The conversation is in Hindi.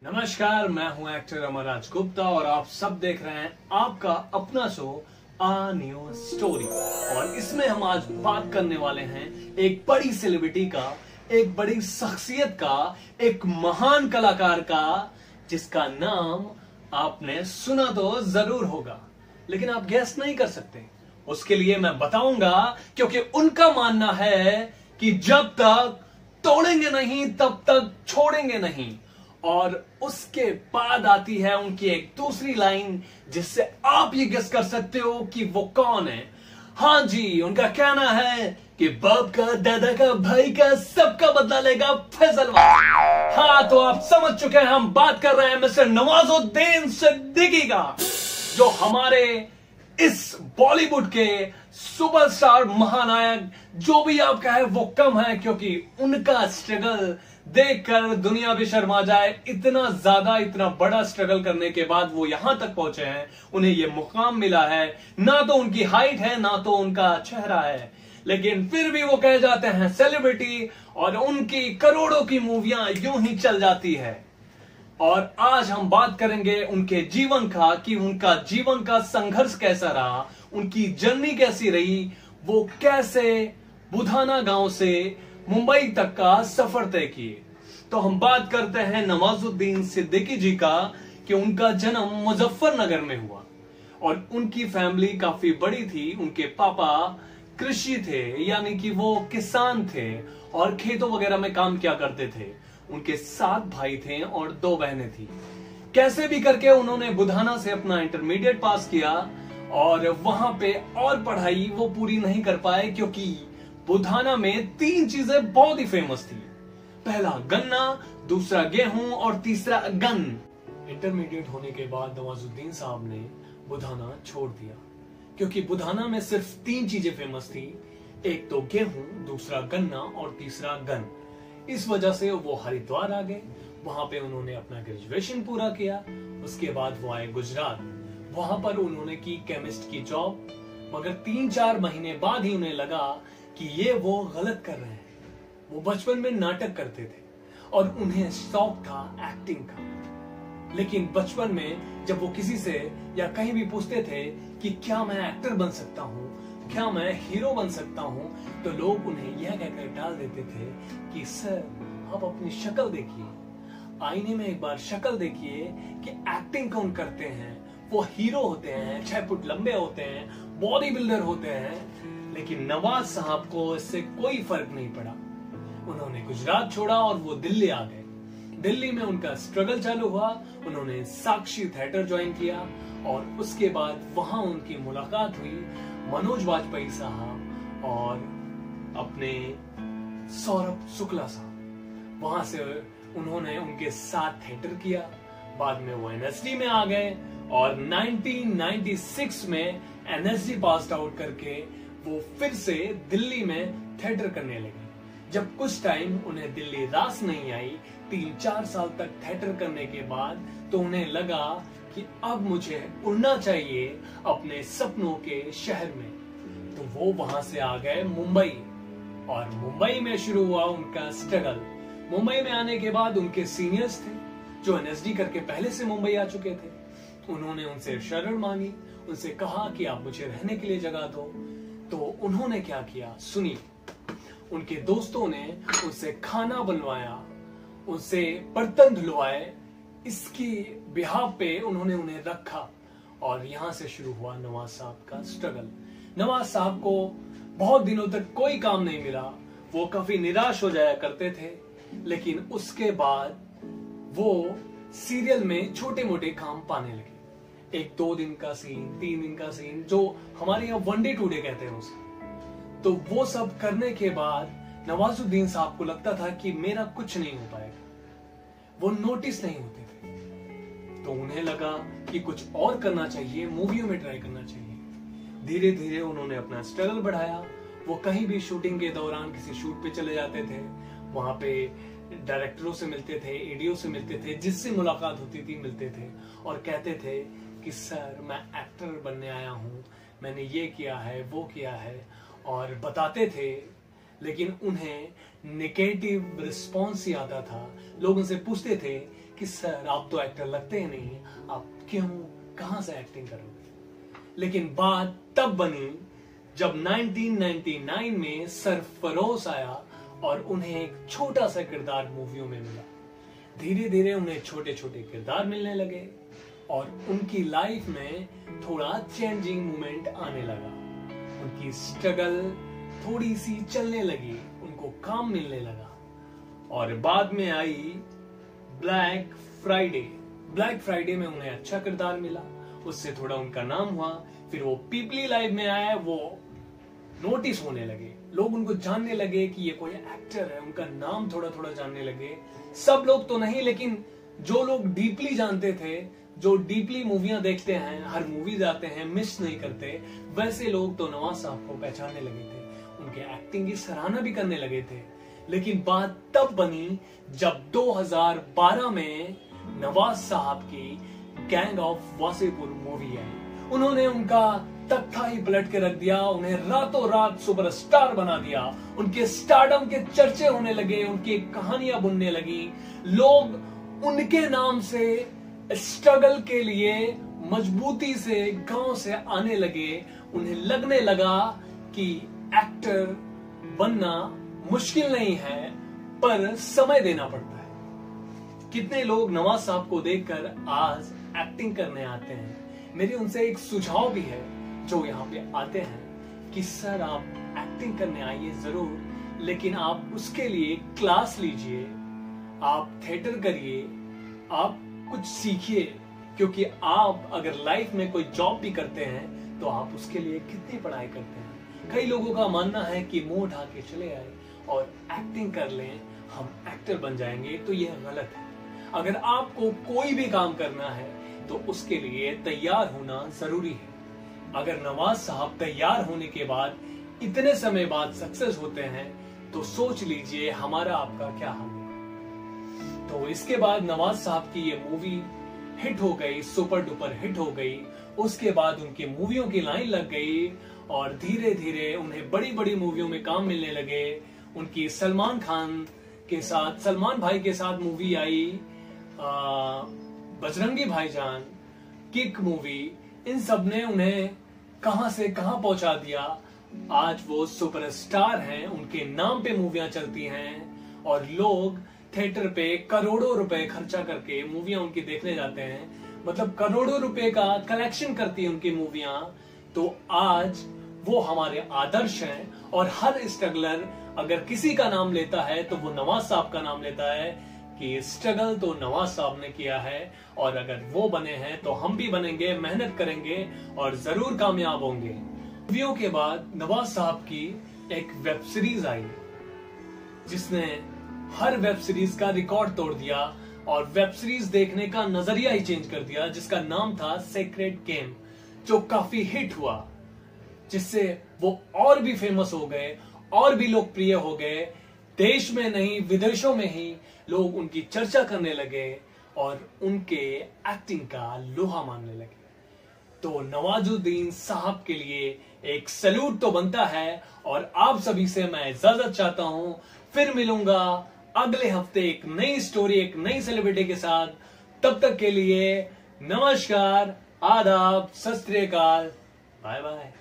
नमस्कार, मैं हूं एक्टर अमरराज गुप्ता और आप सब देख रहे हैं आपका अपना शो आ न्यू स्टोरी। और इसमें हम आज बात करने वाले हैं एक बड़ी सेलिब्रिटी का, एक बड़ी शख्सियत का, एक महान कलाकार का, जिसका नाम आपने सुना तो जरूर होगा लेकिन आप गेस नहीं कर सकते। उसके लिए मैं बताऊंगा, क्योंकि उनका मानना है कि जब तक तोड़ेंगे नहीं तब तक छोड़ेंगे नहीं। और उसके बाद आती है उनकी एक दूसरी लाइन, जिससे आप ये गेस कर सकते हो कि वो कौन है। हाँ जी, उनका कहना है कि बाप का, दादा का, भाई का, सबका बदला लेगा फैसलवान। हाँ, तो आप समझ चुके हैं, हम बात कर रहे हैं मिस्टर नवाजुद्दीन सिद्दीकी का, जो हमारे इस बॉलीवुड के सुपरस्टार महानायक, जो भी आप कहे वो कम है, क्योंकि उनका स्ट्रगल देखकर दुनिया भी शर्मा जाए। इतना बड़ा स्ट्रगल करने के बाद वो यहां तक पहुंचे हैं, उन्हें ये मुकाम मिला है। ना तो उनकी हाइट है, ना तो उनका चेहरा है, लेकिन फिर भी वो कहे जाते हैं सेलिब्रिटी, और उनकी करोड़ों की मूवियां यूं ही चल जाती है। और आज हम बात करेंगे उनके जीवन का, कि उनका जीवन का संघर्ष कैसा रहा, उनकी जर्नी कैसी रही, वो कैसे बुधाना गांव से मुंबई तक का सफर तय किए। तो हम बात करते हैं नवाजुद्दीन सिद्दीकी जी का, कि उनका जन्म मुजफ्फरनगर में हुआ और उनकी फैमिली काफी बड़ी थी। उनके पापा कृषि थे, यानी कि वो किसान थे और खेतों वगैरह में काम किया करते थे। उनके 7 भाई थे और 2 बहनें थी। कैसे भी करके उन्होंने बुधाना से अपना इंटरमीडिएट पास किया, और वहां पे और पढ़ाई वो पूरी नहीं कर पाए, क्योंकि बुधाना में 3 चीजें बहुत ही फेमस थी। पहला गन्ना, दूसरा गेहूं और तीसरा गन। इंटरमीडिएट होने के बाद नवाजुद्दीन साहब ने बुधाना छोड़ दिया, क्योंकि बुधाना में सिर्फ 3 चीजें फेमस थी, एक तो गेहूं, दूसरा गन्ना और तीसरा गन। इस वजह से वो हरिद्वार आ गए। वहां पे उन्होंने अपना ग्रेजुएशन पूरा किया। उसके बाद वो आए गुजरात। वहां पर उन्होंने की केमिस्ट की जॉब, मगर 3-4 महीने बाद ही उन्हें लगा कि ये वो गलत कर रहे हैं। वो बचपन में नाटक करते थे और उन्हें शौक था एक्टिंग का, लेकिन बचपन में जब वो किसी से या कहीं भी पूछते थे कि क्या मैं एक्टर बन सकता हूँ, क्या मैं हीरो बन सकता हूँ, तो लोग उन्हें यह कहकर टाल देते थे कि सर, आप अपनी शक्ल देखिए, आईने में एक बार शक्ल देखिए कि एक्टिंग कौन करते हैं, वो हीरो होते हैं, 6 फुट लंबे होते हैं, बॉडी बिल्डर होते हैं। लेकिन नवाज साहब को इससे कोई फर्क नहीं पड़ा। उन्होंने गुजरात छोड़ा और वो दिल्ली आ गए। दिल्ली में उनका स्ट्रगल चालू हुआ। उन्होंने साक्षी थिएटर ज्वाइन किया और उसके बाद वहां उनकी मुलाकात हुई मनोज वाजपेयी साहब और अपने सौरभ शुक्ला साहब। वहां से उन्होंने उनके साथ थिएटर किया। बाद में वो एनएसडी में आ गए और 1996 में एनएसडी पास आउट करके वो फिर से दिल्ली में थिएटर करने लगे। जब कुछ टाइम उन्हें दिल्ली रास नहीं आई, 3-4 साल तक थिएटर करने के बाद, तो उन्हें लगा कि अब मुझे उड़ना चाहिए अपने सपनों के शहर में। तो वो वहां से आ गए मुंबई, और मुंबई में शुरू हुआ उनका स्ट्रगल। मुंबई में आने के बाद उनके सीनियर्स थे जो एनएसडी करके पहले से मुंबई आ चुके थे। उन्होंने उनसे शरण मांगी, उनसे कहा कि आप मुझे रहने के लिए जगह दो। तो उन्होंने क्या किया, सुनिए। उनके दोस्तों ने उनसे खाना बनवाया, उनसे बर्तन धुलवाए, इसकी बिहाफ पे उन्होंने उन्हें रखा। और यहां से शुरू हुआ नवाज साहब का स्ट्रगल। नवाज साहब को बहुत दिनों तक कोई काम नहीं मिला। वो काफी निराश हो जाया करते थे, लेकिन उसके बाद वो सीरियल में छोटे मोटे काम पाने लगे। एक 2 दिन का सीन, 3 दिन का सीन, जो हमारे यहाँ 1 डे 2 डे कहते हैं उसे। तो वो सब करने के बाद नवाजुद्दीन साहब को लगता था कि मेरा कुछ नहीं हो पाएगा। वो नोटिस नहीं होते थे, तो उन्हें लगा कि कुछ और करना चाहिए, मूवियों में ट्राई करना चाहिए। धीरे धीरे उन्होंने अपना स्ट्रगल बढ़ाया। वो कहीं भी शूटिंग के दौरान किसी शूट पे चले जाते थे, वहां पे डायरेक्टरों से मिलते थे, एडीओ से मिलते थे, जिससे मुलाकात होती थी, मिलते थे और कहते थे कि सर, मैं एक्टर बनने आया हूं, मैंने ये किया है, वो किया है, और बताते थे। लेकिन उन्हें नेगेटिव रिस्पॉन्स ही आता था। लोग उनसे पूछते थे कि सर आप तो एक्टर लगते ही नहीं, आप क्यों, कहां से एक्टिंग करोगे। लेकिन बात तब बनी जब 1999 में सरफरोश आया और उन्हें एक छोटा सा किरदार मूवियों में मिला। धीरे धीरे उन्हें छोटे छोटे किरदार मिलने लगे और उनकी लाइफ में थोड़ा चेंजिंग मोमेंट आने लगा। उनकी स्ट्रगल थोड़ी सी चलने लगी, उनको काम मिलने लगा। और बाद में आई ब्लैक फ्राइडे। ब्लैक फ्राइडे में उन्हें अच्छा किरदार मिला, उससे थोड़ा उनका नाम हुआ। फिर वो पीपली लाइव में आए, वो नोटिस होने लगे, लोग उनको जानने लगे कि ये कोई एक्टर है, उनका नाम थोड़ा थोड़ा जानने लगे। सब लोग तो नहीं, लेकिन जो लोग डीपली जानते थे, जो डीपली मूवियां देखते हैं, हर मूवी जाते हैं, मिस नहीं करते, वैसे लोग तो नवाज साहब को पहचानने लगे थे, उनके एक्टिंग की सराहना भी करने लगे थे। लेकिन बात तब बनी जब 2012 में नवाज साहब की गैंग ऑफ वासेपुर मूवी आई। उन्होंने उनका तख्ता ही पलट के रख दिया, उन्हें रातों रात सुपरस्टार बना दिया। उनके स्टारडम के चर्चे होने लगे, उनकी कहानियां बुनने लगी, लोग उनके नाम से स्ट्रगल के लिए मजबूती से गांव से आने लगे। उन्हें लगने लगा कि एक्टर बनना मुश्किल नहीं है, पर समय देना पड़ता है। कितने लोग नवाज साहब को देखकर आज एक्टिंग करने आते हैं। मेरी उनसे एक सुझाव भी है जो यहाँ पे आते हैं कि सर आप एक्टिंग करने आइए जरूर, लेकिन आप उसके लिए क्लास लीजिए, आप थिएटर करिए, आप कुछ सीखिए। क्योंकि आप अगर लाइफ में कोई जॉब भी करते हैं तो आप उसके लिए कितनी पढ़ाई करते हैं। कई लोगों का मानना है कि मुंह उठा के चले आए और एक्टिंग कर लें, हम एक्टर बन जाएंगे, तो यह गलत है। अगर आपको कोई भी काम करना है तो उसके लिए तैयार होना जरूरी है। अगर नवाज साहब तैयार होने के बाद इतने समय बाद सक्सेस होते हैं तो सोच लीजिए हमारा आपका क्या हाल है। तो इसके बाद नवाज साहब की ये मूवी हिट हो गई, सुपर डुपर हिट हो गई। उसके बाद उनकी मूवियों की लाइन लग गई और धीरे धीरे उन्हें बड़ी बड़ी मूवियों में काम मिलने लगे। उनकी सलमान खान के साथ, सलमान भाई के साथ मूवी आई, बजरंगी भाईजान, किक मूवी, इन सब ने उन्हें कहां से कहां पहुंचा दिया। आज वो सुपरस्टार हैं, उनके नाम पे मूवियां चलती हैं और लोग थिएटर पे करोड़ों रुपए खर्चा करके मूवियां उनकी देखने जाते हैं। मतलब करोड़ों रुपए का कलेक्शन करती है उनकी मूवियां। तो आज वो हमारे आदर्श हैं और हर स्ट्रगलर अगर किसी का नाम लेता है तो वो नवाज साहब का नाम लेता है कि स्ट्रगल तो नवाज साहब ने किया है और अगर वो बने हैं तो हम भी बनेंगे, मेहनत करेंगे और जरूर कामयाब होंगे। मूवियों के बाद नवाज साहब की एक वेब सीरीज आई जिसने हर वेब सीरीज का रिकॉर्ड तोड़ दिया और वेब सीरीज देखने का नजरिया ही चेंज कर दिया, जिसका नाम था सेक्रेड गेम, जो काफी हिट हुआ, जिससे वो और भी फेमस हो गए और भी लोकप्रिय हो गए। देश में नहीं विदेशों में ही लोग उनकी चर्चा करने लगे और उनके एक्टिंग का लोहा मानने लगे। तो नवाजुद्दीन साहब के लिए एक सैल्यूट तो बनता है और आप सभी से मैं इजाजत चाहता हूं। फिर मिलूंगा अगले हफ्ते एक नई स्टोरी, एक नई सेलिब्रिटी के साथ। तब तक के लिए नमस्कार, आदाब, सत श्री अकाल, बाय बाय।